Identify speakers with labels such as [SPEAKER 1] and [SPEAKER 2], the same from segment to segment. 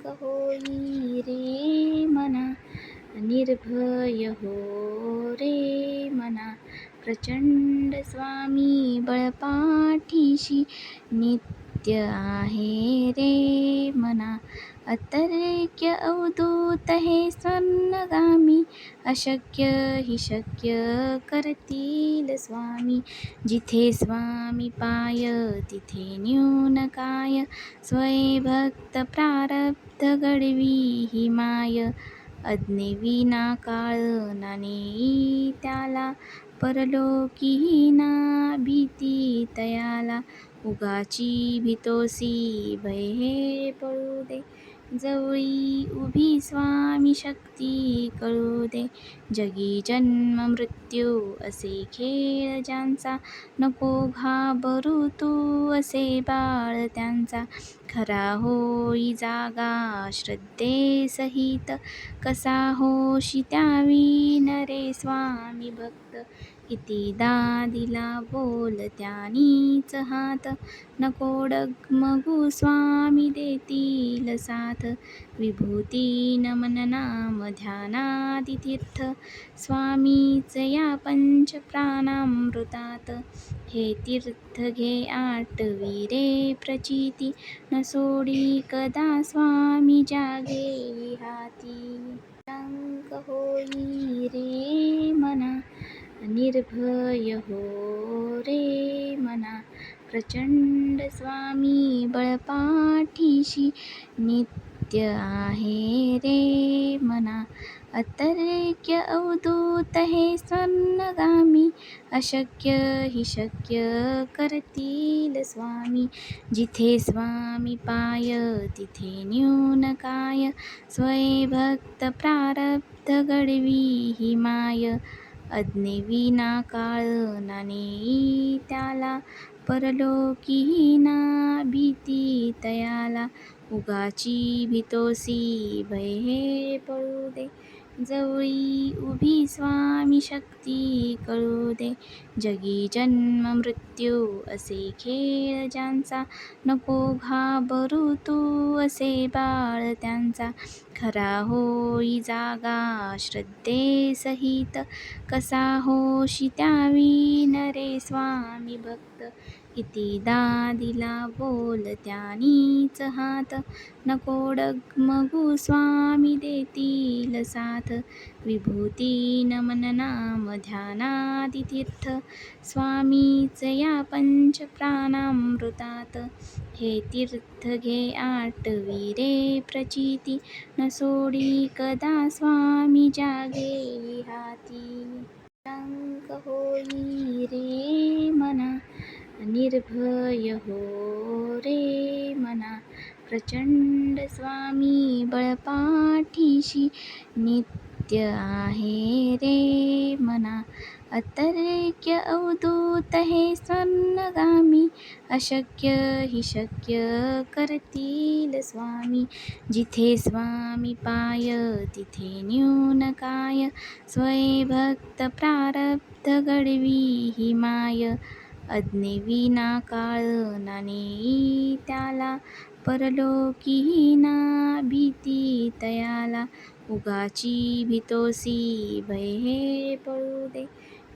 [SPEAKER 1] होई रे मना, निर्भय हो रे मना. प्रचंड स्वामी बळपाठीशी, नित्य आहे रे मना. अतर्क्य अवधूत हे स्वर्णगामी, अशक्य हि शक्य करतील स्वामी. जिथे स्वामी पाय तिथे न्यून काय, स्वये भक्त प्रारब्ध घडवी ही माय. अज्ञे काळ ना नेई त्याला, परलोकी ना भीती तयाला. उगाची भीतोसी भय हे पळू दे, जवळी उभी स्वामी शक्ती कळू दे. जगी जन्म मृत्यू असे खेळ ज्यांचा, नको घाबरू तू असे बाळ त्यांचा. खरा होई जागा श्रद्धेसहित, कसा होशी त्यावीन रे स्वामी भक्त. कितीदा दिला बोल त्यानीच हात, नको डगमगू स्वामी देतील साथ. विभूती नमन नाम ध्यानादी तीर्थ, स्वामीच या पंच प्राणामृतात. हे तीर्थ घे आटवी रे प्रचिती, न सोडी कदा स्वामी जागे हाती. शंक होई रे मना, निर्भय हो रे मना. प्रचंड स्वामी बळपाठीशी, नित्य आहे रे मना. अतर्क्य अवधूत हे स्वर्णगामी, अशक्य हि शक्य करतील स्वामी. जिथे स्वामी पाय तिथे न्यून काय, स्वये भक्त प्रारब्ध घडवी ही माय. अज्ञे काळ ना नेई त्याला, परलोकी ना भीती तयाला. उगाची भीतोसी भय हे पळू दे, जवळी उभी स्वामी शक्ती कळू दे. जगी जन्म मृत्यू असे खेळ ज्यांचा, नको घाबरू तू असे बाळ त्यांचा. खरा होई जागा श्रद्धेसहित, कसा होशी त्यावीन रे स्वामी भक्त. कितीदा दिला बोल त्यानीच हात, नको डगमगू स्वामी देतील साथ. विभूती नमन नाम ध्यानादी तीर्थ, स्वामीच या पंच प्राणामृतात. हे तीर्थ घे आटवी रे प्रचिती, न सोडी कदा स्वामी जागे हाती. शंक होई रे मना, निर्भय हो रे मना. प्रचंड स्वामी बळपाठीशी, नित्य आहे रे मना. अतर्क्य अवधूत हे स्वर्णगामी, अशक्य हि शक्य करतील स्वामी. जिथे स्वामी पाय तिथे न्यून काय, स्वये भक्त प्रारब्ध घडवी ही माय. अज्ञे काळ ना नेई त्याला, परलोकी ना भीती तयाला. उगाची भीतोसी भय हे पळू दे,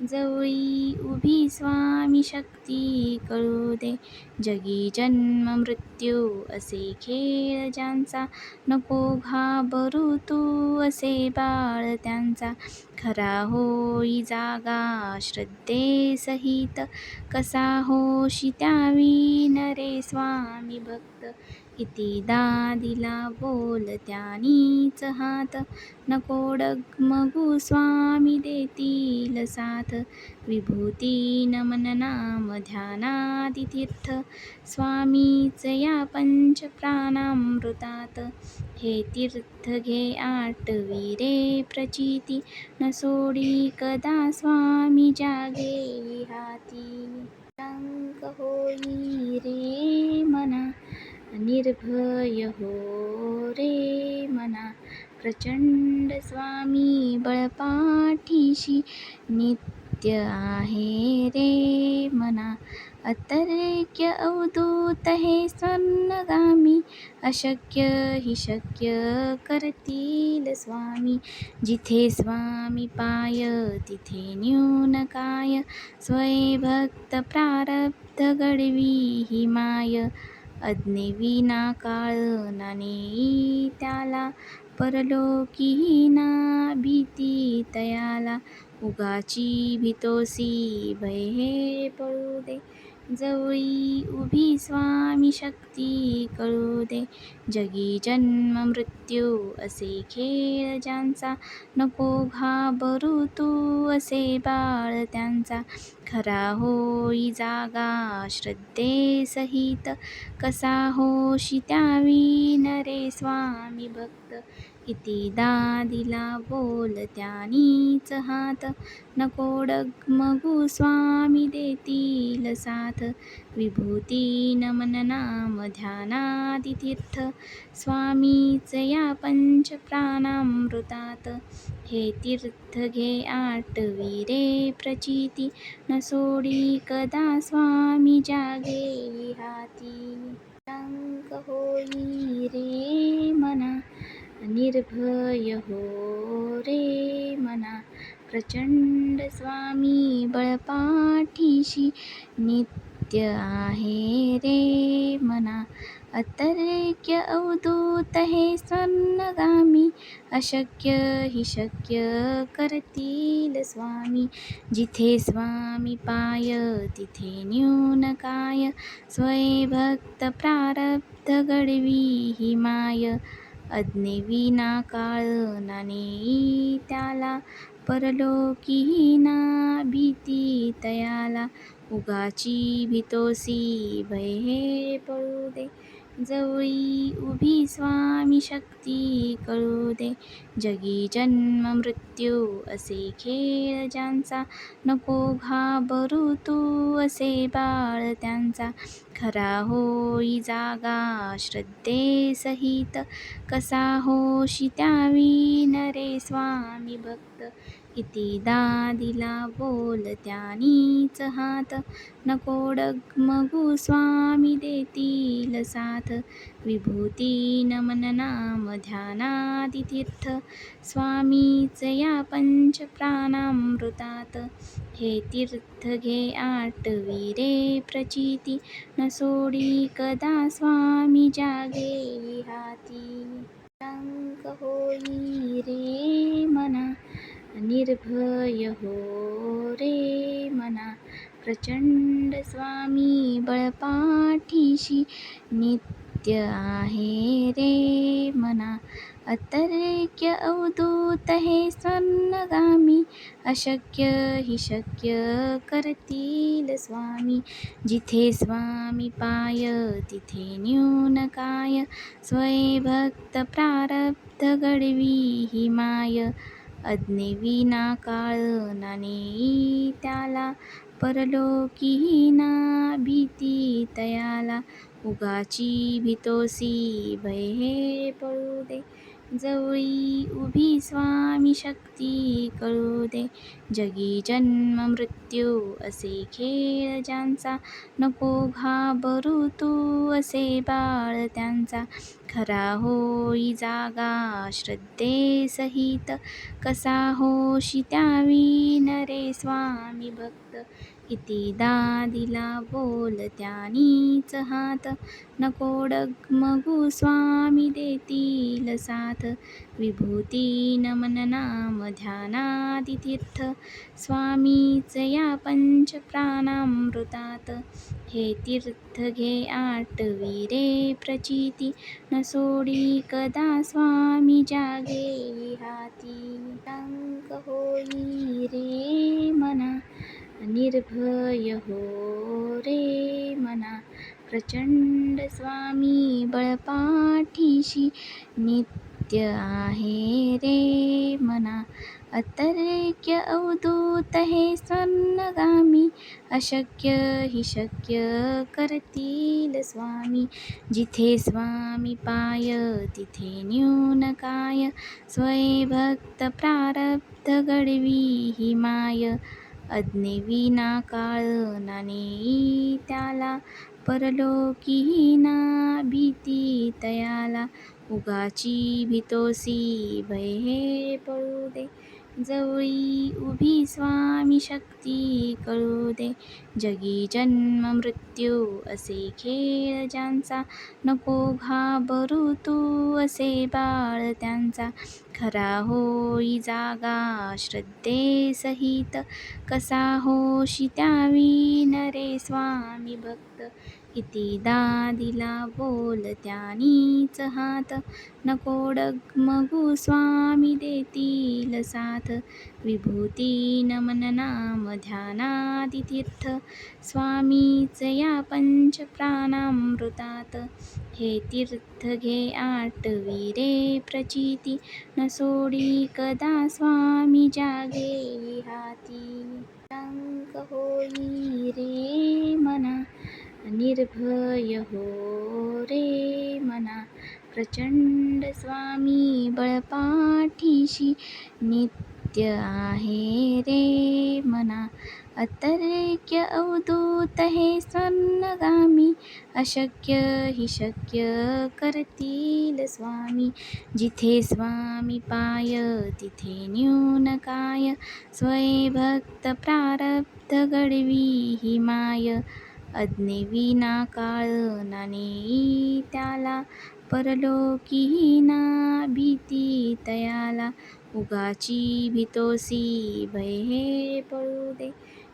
[SPEAKER 1] जवळी उभी स्वामी शक्ती कळू दे. जगी जन्म मृत्यू असे खेळ ज्यांचा, नको घाबरू तू असे बाळ त्यांचा. खरा होई जागा श्रद्धेसहित, कसा होशी त्यावीन रे स्वामी भक्त. कितीदा दिला बोल त्यानीच हात, नको डगमगू स्वामी देतील साथ. विभूती नमन नाम ध्यानादी तीर्थ, स्वामीच या पंच प्राणामृतात. हे तीर्थ घे आटवी रे प्रचिती, न सोडी कदा स्वामी जागे हाती. शंक होई रे मना, निर्भय हो रे मना. प्रचंड स्वामी बळपाठीशी, नित्य आहे रे मना. अतर्क्य अवधूत हे स्वर्णगामी अशक्य हि शक्य करतील स्वामी. जिथे स्वामी पाय तिथे न्यून काय स्वयं प्रारब्ध घडवी ही माय. अज्ञे काळ ना नेई त्याला परलोकी ना भीती तयाला. उगाची भीतोसी भय हे पळू दे जवळी उभी स्वामी शक्ती कळू दे. जगी जन्म मृत्यू असे खेळ ज्यांचा नको घाबरू तू असे बाळ त्यांचा. खरा होई जागा श्रद्धेसहित कसा होशी त्यावीन रे स्वामी भक्त. कितीदा दिला बोल त्यानीच हात नको डगमगू स्वामी देतील साथ. विभूती नमन नाम ध्यानादी तीर्थ स्वामीच या पंच प्राणामृतात. हे तीर्थ घे आटवी रे प्रचिती न सोडी कदा स्वामी जागे हाती. शांत होई रे मना निर्भय हो रे मना. प्रचंड स्वामी बळपाठीशी नित्य आहे रे मना. अतर्क्य अवधूत हे स्वर्णगामी अशक्य हि शक्य करतील स्वामी. जिथे स्वामी पाय तिथे न्यून काय स्वयं प्रारब्ध घडवी ही माय. अज्ञे काळ ना नेई त्याला परलोकी ना भीती तयाला. उगाची भीतोसी भय हे पळू दे जवळी उभी स्वामी शक्ती कळू दे. जगी जन्म मृत्यू असे खेळ ज्यांचा नको घाबरू तू असे बाळ त्यांचा. खरा होई जागा श्रद्धेसहित कसा होशी त्यावीन रे स्वामी भक्त. कितीदा दिला बोल त्यानीच हात नको डगमगू स्वामी देतील साथ. विभूती नमन नाम ध्यानादी तीर्थ स्वामीच या पंच प्राणामृतात. हे तीर्थ घे आटवी रे प्रचिती न सोडी कदा स्वामी जागे हाती. शांत होई रे मना निर्भय हो रे मना. प्रचंड स्वामी बळपाठीशी नित्य आहे रे मना. अतर्क्य अवधूत हे स्वर्णगामी अशक्य हि शक्य करतील स्वामी. जिथे स्वामी पाय तिथे न्यून काय स्वयं प्रारब्ध घडवी ही माय. अज्ञे काळ ना नेई त्याला परलोकी ना भीती तयाला. उगाची भीतोसी भय हे पळू दे जवळी उभी स्वामी शक्ती कळू दे. जगी जन्म मृत्यू असे खेळ ज्यांचा नको घाबरू तू असे बाळ त्यांचा. खरा होई जागा श्रद्धेसहित कसा होशी त्यावीन रे स्वामी भक्त. कितीदा दिला बोल त्यानीच हात नको डगमगू स्वामी देतील साथ. विभूती नमन नाम ध्यानादी तीर्थ स्वामीच या पंच प्राणामृतात. हे तीर्थ घे आटवी रे प्रचिती न सोडी कदा स्वामी जागे हाती. शांत होई रे मना निर्भय हो रे मना. प्रचंड स्वामी बळपाठीशी नित्य आहे रे मना. अतर्क्य अवधूत हे स्वर्णगामी अशक्य हि शक्य करतील स्वामी. जिथे स्वामी पाय तिथे न्यून काय स्वयं प्रारब्ध घडवी ही माय. अज्ञेविना काळ ना नेई त्याला, परलोकी ना भीती तयाला. उगाची भीतोसी भय हे पळू दे, जवळी उभी स्वामी शक्ती कळू दे. जगी जन्म मृत्यू असे खेळ ज्यांचा, नको घाबरू तू असे बाळ त्यांचा. खरा होई जागा श्रद्धेसहित, कसा होशी त्यावी नरे स्वामी भक्त. कितीदा दिला बोल त्यानीच हात, नको डगमगू स्वामी देतील साथ. विभूती नमन नाम ध्यानादी तीर्थ, स्वामीच या पंच प्राणामृतात. हे तीर्थ घे आटवी रे प्रचिती, न सोडी कदा स्वामी जागे हाती. निरांक होई रे मना, निर्भय हो रे मना. प्रचंड स्वामी बळपाठीशी, नित्य आहे रे मना. अतर्क्य अवधूत हे स्वर्णगामी, अशक्य हि शक्य करतील स्वामी. जिथे स्वामी पाय तिथे न्यून काय, स्वयंभक्त प्रारब्ध घडवी ही माय. अज्ञेविना काळ ना नेई त्याला, परलोकी ना भीती तयाला. उगाची भीतोसी भय हे पळू दे,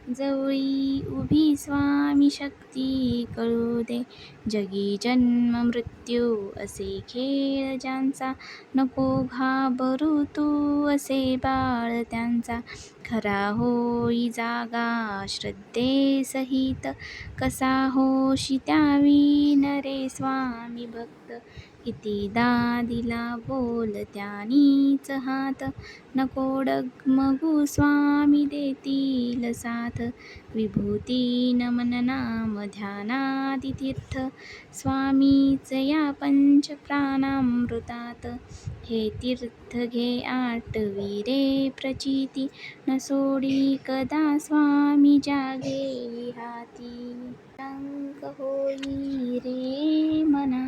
[SPEAKER 1] जवळी उभी स्वामी शक्ती कळू दे. जगी जन्म मृत्यू असे खेळ ज्यांचा, नको घाबरू तू असे बाळ त्यांचा. खरा होई जागा श्रद्धेसहित, कसा होशी त्यावी नरे स्वामी भक्त. कितीदा दिला बोल त्यानीच हात, नको डगमगू स्वामी देतील साथ. विभूती नमन नाम ध्यानादी तीर्थ, स्वामीच या पंच प्राणामृतात. हे तीर्थ घे आटवी रे प्रचिती, न सोडी कदा स्वामी जागे हाती. निरांक होई रे मना,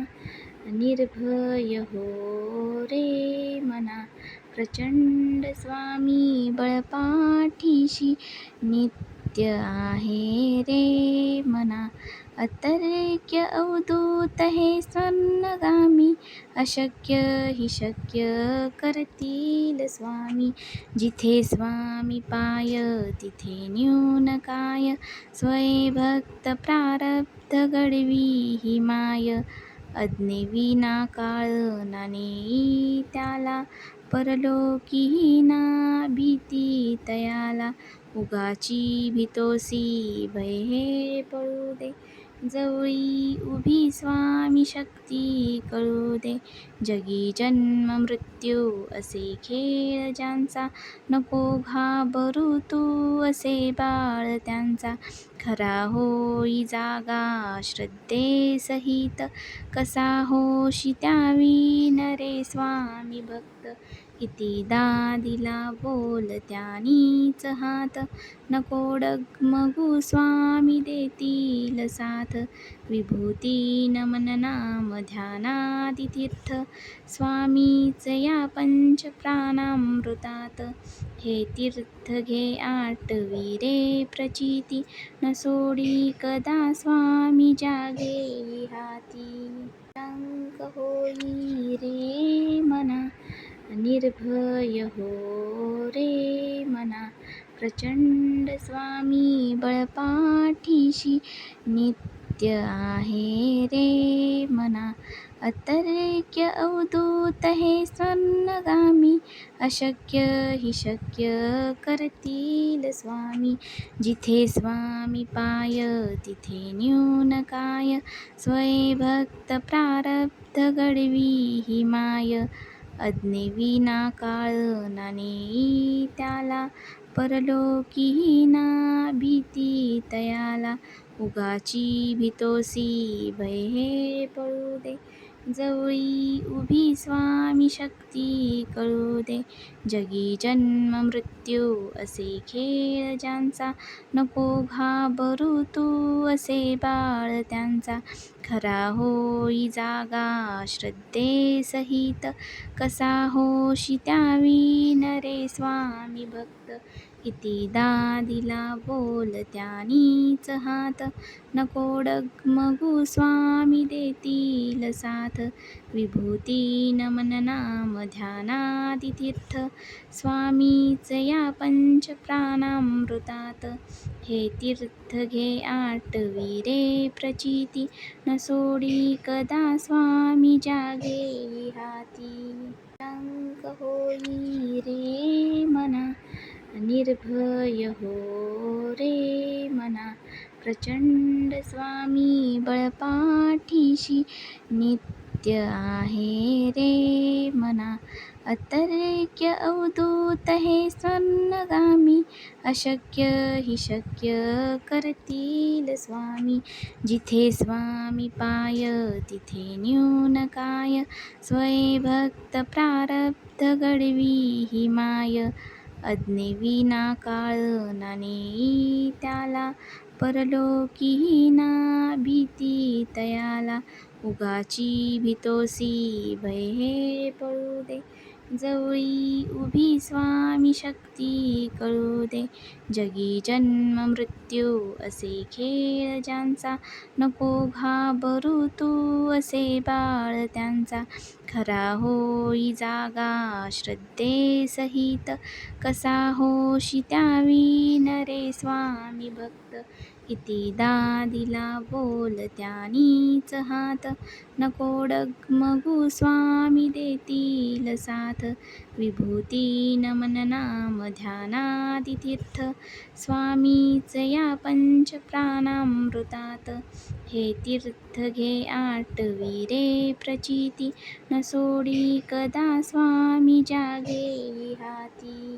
[SPEAKER 1] निर्भय हो रे मना. प्रचंड स्वामी बळपाठीशी, नित्य आहे रे मना. अतर्क्य अवधूत हे स्वर्णगामी, अशक्य हि शक्य करतील स्वामी. जिथे स्वामी पाय तिथे न्यून काय, स्वयंभक्त प्रारब्ध घडवी ही माय. अज्ञेविना काळ ना नेई त्याला, परलोकी ना भीती तयाला. उगाची भीतोसी भय हे पळू दे, जवळी उभी स्वामी शक्ती कळू दे. जगी जन्म मृत्यू असे खेळ ज्यांचा, नको घाबरू तू असे बाळ त्यांचा. खरा होई जागा श्रद्धेसहित, कसा होशी त्यावी नरे स्वामी भक्त. कितीदा दिला बोल त्यानीच हात, नको डगमगू स्वामी देतील साथ. विभूती नमन नाम ध्यानादी तीर्थ, स्वामीच या पंच प्राणामृतात. हे तीर्थ घे आटवी रे प्रचिती, न सोडी कदा स्वामी जागे हाती. निरांक होई रे मना, निर्भय हो रे मना. प्रचंड स्वामी बळपाठीशी, नित्य आहे रे मना. अतर्क्य अवधूत हे स्वर्णगामी, अशक्य हि शक्य करतील स्वामी. जिथे स्वामी पाय तिथे न्यून काय, स्वयंभक्त प्रारब्ध घडवी ही माय. अज्ञेविना काळ ना नेई त्याला, परलोकी ना भीती तयाला. उगाची भीतोसी भय हे पळू दे, जवळी उभी स्वामी शक्ती कळू दे. जगी जन्म मृत्यू असे खेळ ज्यांचा, नको घाबरू तू असे बाळ त्यांचा. खरा होई जागा श्रद्धेसहित, कसा होशी त्यावी नरे स्वामी भक्त. कितीदा दिला बोल त्यानीच हात, नको डगमगू स्वामी देतील साथ. विभूती नमन नाम ध्यानादी तीर्थ, स्वामीच या पंच प्राणामृतात. हे तीर्थ घे आटवी रे प्रचिती, न सोडी कदा स्वामी जागे हाती. निरांक होई रे मना, निर्भय हो रे मना. प्रचंड स्वामी बळपाठीशी, नित्य आहे रे मना. अतर्क्य अवधूत हे स्वर्णगामी, अशक्य हि शक्य करतील स्वामी. जिथे स्वामी पाय तिथे न्यून काय, स्वये भक्त प्रारब्ध घडवी ही माय. अज्ञेविना काळ ना नेई त्याला, परलोकी ना भीती तयाला. उगाची भीतोसी भय हे पळू दे, जवळी उभी स्वामी शक्ती कळू दे. जगी जन्म मृत्यू असे खेळ ज्यांचा, नको घाबरू तू असे बाळ त्यांचा. खरा होई जागा श्रद्धेसहित, कसा होशी त्यावी नरे स्वामी भक्त. कितीदा दिला बोल त्यानीच हात, नको डगमगू स्वामी देतील साथ. विभूती नमन नाम ध्यानादी तीर्थ, स्वामीच या पंच प्राणामृतात. हे तीर्थ घे आटवी रे प्रचिती, न सोडी कदा स्वामी जागे हाती.